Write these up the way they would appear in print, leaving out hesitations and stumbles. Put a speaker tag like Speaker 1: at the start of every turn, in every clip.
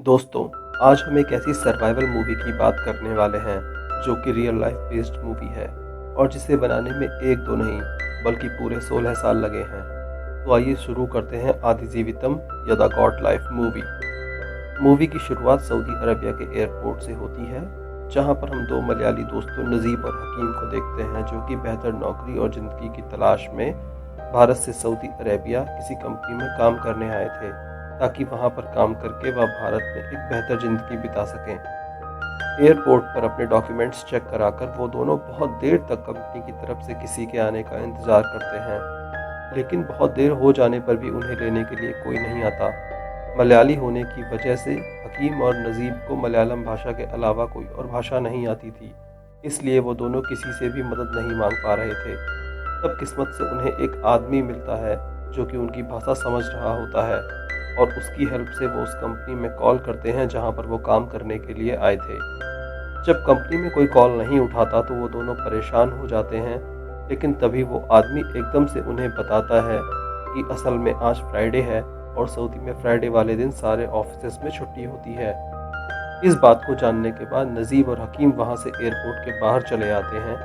Speaker 1: दोस्तों, आज हम एक ऐसी सर्वाइवल मूवी की बात करने वाले हैं जो कि रियल लाइफ बेस्ड मूवी है और जिसे बनाने में एक दो नहीं बल्कि पूरे 16 साल लगे हैं। तो आइए शुरू करते हैं आदि जीवितम या the God life movie. Movie की शुरुआत सऊदी अरबिया के एयरपोर्ट से होती है, जहां पर हम दो मलयाली दोस्तों नजीब और हकीम को देखते हैं जो कि बेहतर नौकरी और ज़िंदगी की तलाश में भारत से सऊदी अरेबिया किसी कंपनी में काम करने आए थे, ताकि वहां पर काम करके वह भारत में एक बेहतर ज़िंदगी बिता सकें। एयरपोर्ट पर अपने डॉक्यूमेंट्स चेक कराकर वो दोनों बहुत देर तक कंपनी की तरफ से किसी के आने का इंतज़ार करते हैं, लेकिन बहुत देर हो जाने पर भी उन्हें लेने के लिए कोई नहीं आता। मलयाली होने की वजह से हकीम और नजीब को मलयालम भाषा के अलावा कोई और भाषा नहीं आती थी, इसलिए वो दोनों किसी से भी मदद नहीं मांग पा रहे थे। तब किस्मत से उन्हें एक आदमी मिलता है जो कि उनकी भाषा समझ रहा होता है और उसकी हेल्प से वो उस कंपनी में कॉल करते हैं जहां पर वो काम करने के लिए आए थे। जब कंपनी में कोई कॉल नहीं उठाता तो वो दोनों परेशान हो जाते हैं, लेकिन तभी वो आदमी एकदम से उन्हें बताता है कि असल में आज फ्राइडे है और सऊदी में फ्राइडे वाले दिन सारे ऑफिस में छुट्टी होती है। इस बात को जानने के बाद नजीब और हकीम वहां से एयरपोर्ट के बाहर चले आते हैं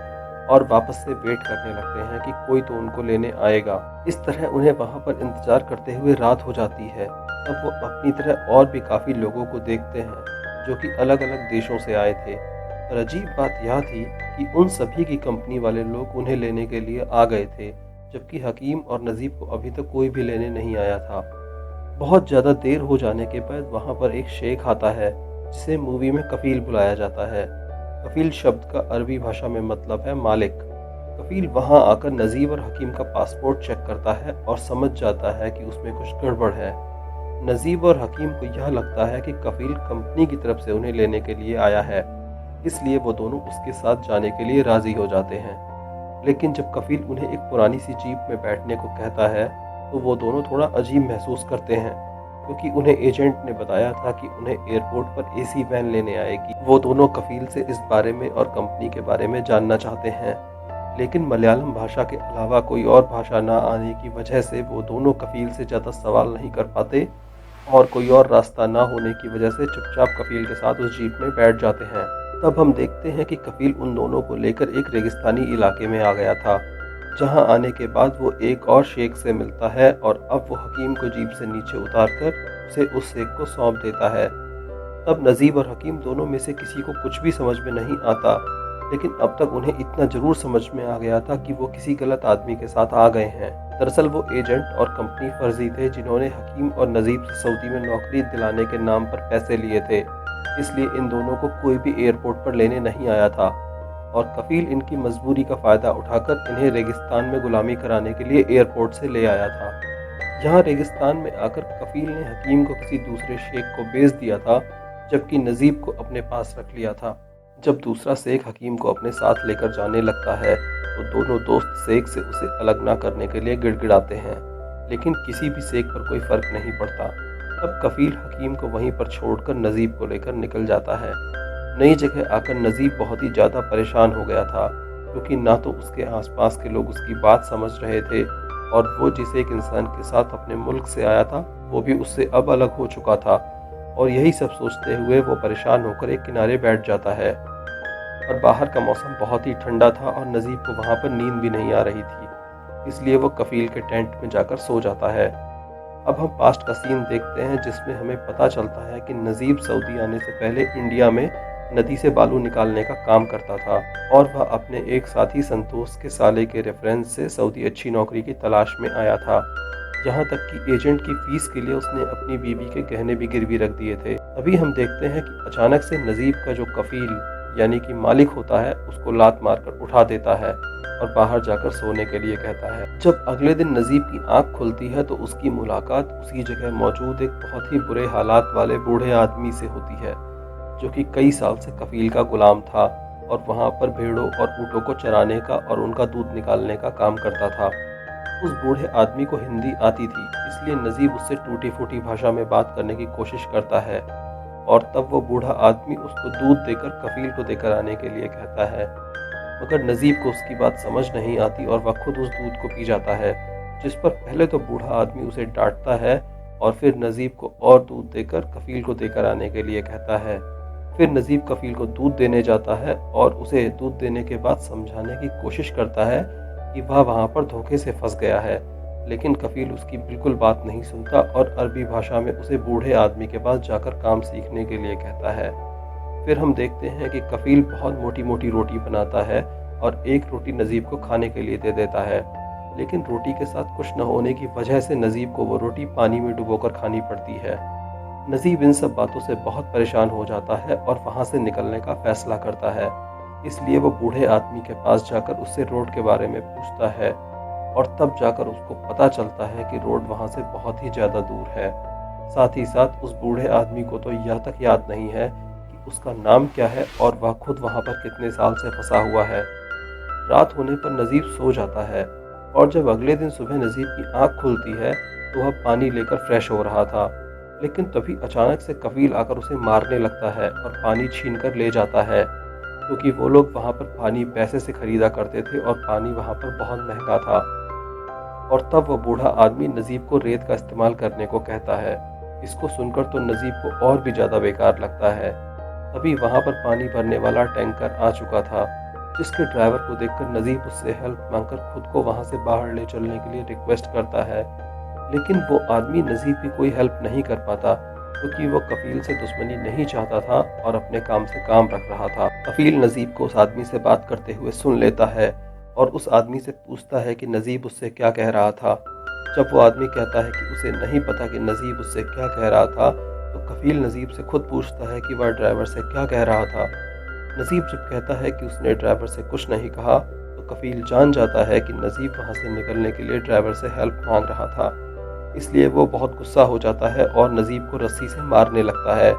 Speaker 1: और वापस से वेट करने लगते हैं कि कोई तो उनको लेने आएगा। इस तरह उन्हें वहां पर इंतजार करते हुए रात हो जाती है। तब वो अपनी तरह और भी काफ़ी लोगों को देखते हैं जो कि अलग अलग देशों से आए थे। और अजीब बात यह थी कि उन सभी की कंपनी वाले लोग उन्हें लेने के लिए आ गए थे, जबकि हकीम और नजीब को अभी तक कोई भी लेने नहीं आया था। बहुत ज़्यादा देर हो जाने के बाद वहाँ पर एक शेख आता है जिसे मूवी में कफील बुलाया जाता है। कफील शब्द का अरबी भाषा में मतलब है मालिक। कफील वहां आकर नजीब और हकीम का पासपोर्ट चेक करता है और समझ जाता है कि उसमें कुछ गड़बड़ है। नजीब और हकीम को यह लगता है कि कफील कंपनी की तरफ से उन्हें लेने के लिए आया है, इसलिए वो दोनों उसके साथ जाने के लिए राजी हो जाते हैं। लेकिन जब कफील उन्हें एक पुरानी सी जीप में बैठने को कहता है तो वो दोनों थोड़ा अजीब महसूस करते हैं, क्योंकि उन्हें एजेंट ने बताया था कि उन्हें एयरपोर्ट पर एसी वैन लेने आएगी। वो दोनों कफील से इस बारे में और कंपनी के बारे में जानना चाहते हैं, लेकिन मलयालम भाषा के अलावा कोई और भाषा ना आने की वजह से वो दोनों कफील से ज़्यादा सवाल नहीं कर पाते और कोई और रास्ता ना होने की वजह से चुपचाप कफील के साथ उस जीप में बैठ जाते हैं। तब हम देखते हैं कि कफील उन दोनों को लेकर एक रेगिस्तानी इलाके में आ गया था, जहां आने के बाद वो एक और शेख से मिलता है और अब वो हकीम को जीप से नीचे उतारकर उसे उस शेख को सौंप देता है। तब नजीब और हकीम दोनों में से किसी को कुछ भी समझ में नहीं आता, लेकिन अब तक उन्हें इतना जरूर समझ में आ गया था कि वो किसी गलत आदमी के साथ आ गए हैं। दरअसल वो एजेंट और कंपनी फर्जी थे जिन्होंने हकीम और नजीब से सऊदी में नौकरी दिलाने के नाम पर पैसे लिए थे, इसलिए इन दोनों को कोई भी एयरपोर्ट पर लेने नहीं आया था और कफील इनकी मजबूरी का फ़ायदा उठाकर इन्हें रेगिस्तान में गुलामी कराने के लिए एयरपोर्ट से ले आया था। यहाँ रेगिस्तान में आकर कफील ने हकीम को किसी दूसरे शेख को बेच दिया था, जबकि नजीब को अपने पास रख लिया था। जब दूसरा शेख हकीम को अपने साथ लेकर जाने लगता है तो दोनों दोस्त शेख से उसे अलग ना करने के लिए गिड़गिड़ाते हैं, लेकिन किसी भी शेख पर कोई फर्क नहीं पड़ता। तब कफील हकीम को वहीं पर छोड़कर नजीब को लेकर निकल जाता है। नई जगह आकर नजीब बहुत ही ज़्यादा परेशान हो गया था, क्योंकि ना तो उसके आसपास के लोग उसकी बात समझ रहे थे और वो जिस एक इंसान के साथ अपने मुल्क से आया था वो भी उससे अब अलग हो चुका था। और यही सब सोचते हुए वो परेशान होकर एक किनारे बैठ जाता है। और बाहर का मौसम बहुत ही ठंडा था और नजीब को वहाँ पर नींद भी नहीं आ रही थी, इसलिए वो कफील के टेंट में जाकर सो जाता है। अब हम पास्ट का सीन देखते हैं जिसमें हमें पता चलता है कि नजीब सऊदी आने से पहले इंडिया में नदी से बालू निकालने का काम करता था और वह अपने एक साथी संतोष के साले के रेफरेंस से सऊदी अच्छी नौकरी की तलाश में आया था। यहाँ तक कि एजेंट की फीस के लिए उसने अपनी बीवी के गहने भी गिरवी रख दिए थे। अभी हम देखते हैं कि अचानक से नजीब का जो कफील यानी कि मालिक होता है उसको लात मारकर उठा देता है और बाहर जाकर सोने के लिए कहता है। जब अगले दिन नजीब की आंख खुलती है तो उसकी मुलाकात उसी जगह मौजूद एक बहुत ही बुरे हालात वाले बूढ़े आदमी से होती है, जो कि कई साल से कफील का गुलाम था और वहाँ पर भेड़ों और ऊँटों को चराने का और उनका दूध निकालने का काम करता था। उस बूढ़े आदमी को हिंदी आती थी, इसलिए नजीब उससे टूटी फूटी भाषा में बात करने की कोशिश करता है और तब वो बूढ़ा आदमी उसको दूध देकर कफील को देकर आने के लिए कहता है, मगर नजीब को उसकी बात समझ नहीं आती और वह खुद उस दूध को पी जाता है, जिस पर पहले तो बूढ़ा आदमी उसे डांटता है और फिर नजीब को और दूध देकर कफील को देकर आने के लिए कहता है। फिर नजीब कफील को दूध देने जाता है और उसे दूध देने के बाद समझाने की कोशिश करता है कि वह वहाँ पर धोखे से फंस गया है, लेकिन कफील उसकी बिल्कुल बात नहीं सुनता और अरबी भाषा में उसे बूढ़े आदमी के पास जाकर काम सीखने के लिए कहता है। फिर हम देखते हैं कि कफील बहुत मोटी मोटी रोटी बनाता है और एक रोटी नजीब को खाने के लिए दे देता है, लेकिन रोटी के साथ कुछ न होने की वजह से नजीब को वो रोटी पानी में डुबोकर खानी पड़ती है। नजीब इन सब बातों से बहुत परेशान हो जाता है और वहाँ से निकलने का फैसला करता है। इसलिए वो बूढ़े आदमी के पास जाकर उससे रोड के बारे में पूछता है और तब जाकर उसको पता चलता है कि रोड वहाँ से बहुत ही ज़्यादा दूर है। साथ ही साथ उस बूढ़े आदमी को तो यह तक याद नहीं है कि उसका नाम क्या है और वह खुद वहाँ पर कितने साल से फंसा हुआ है। रात होने पर नजीब सो जाता है और जब अगले दिन सुबह नजीब की आंख खुलती है तो वह पानी लेकर फ्रेश हो रहा था, लेकिन तभी अचानक से कफील आकर उसे मारने लगता है और पानी छीनकर ले जाता है, क्योंकि वो लोग वहाँ पर पानी पैसे से खरीदा करते थे और पानी वहाँ पर बहुत महंगा था। और तब वह बूढ़ा आदमी नजीब को रेत का इस्तेमाल करने को कहता है। इसको सुनकर तो नजीब को और भी ज़्यादा बेकार लगता है। तभी वहाँ पर पानी भरने वाला टैंकर आ चुका था, जिसके ड्राइवर को देखकर नजीब उससे हेल्प मांगकर खुद को वहाँ से बाहर ले चलने के लिए रिक्वेस्ट करता है, लेकिन वो आदमी नजीब की कोई हेल्प नहीं कर पाता, क्योंकि वो कफील से दुश्मनी नहीं चाहता था और अपने काम से काम रख रहा था। कफील नजीब को उस आदमी से बात करते हुए सुन लेता है और उस आदमी से पूछता है कि नजीब उससे क्या कह रहा था। जब वो आदमी कहता है कि उसे नहीं पता कि नजीब उससे क्या कह रहा था, तो कफील नजीब से खुद पूछता है कि वह ड्राइवर से क्या कह रहा था। नजीब जब कहता है कि उसने ड्राइवर से कुछ नहीं कहा, तो कफील जान जाता है कि नजीब वहाँ से निकलने के लिए ड्राइवर से हेल्प मांग रहा था। इसलिए वो बहुत गुस्सा हो जाता है और नजीब को रस्सी से मारने लगता है।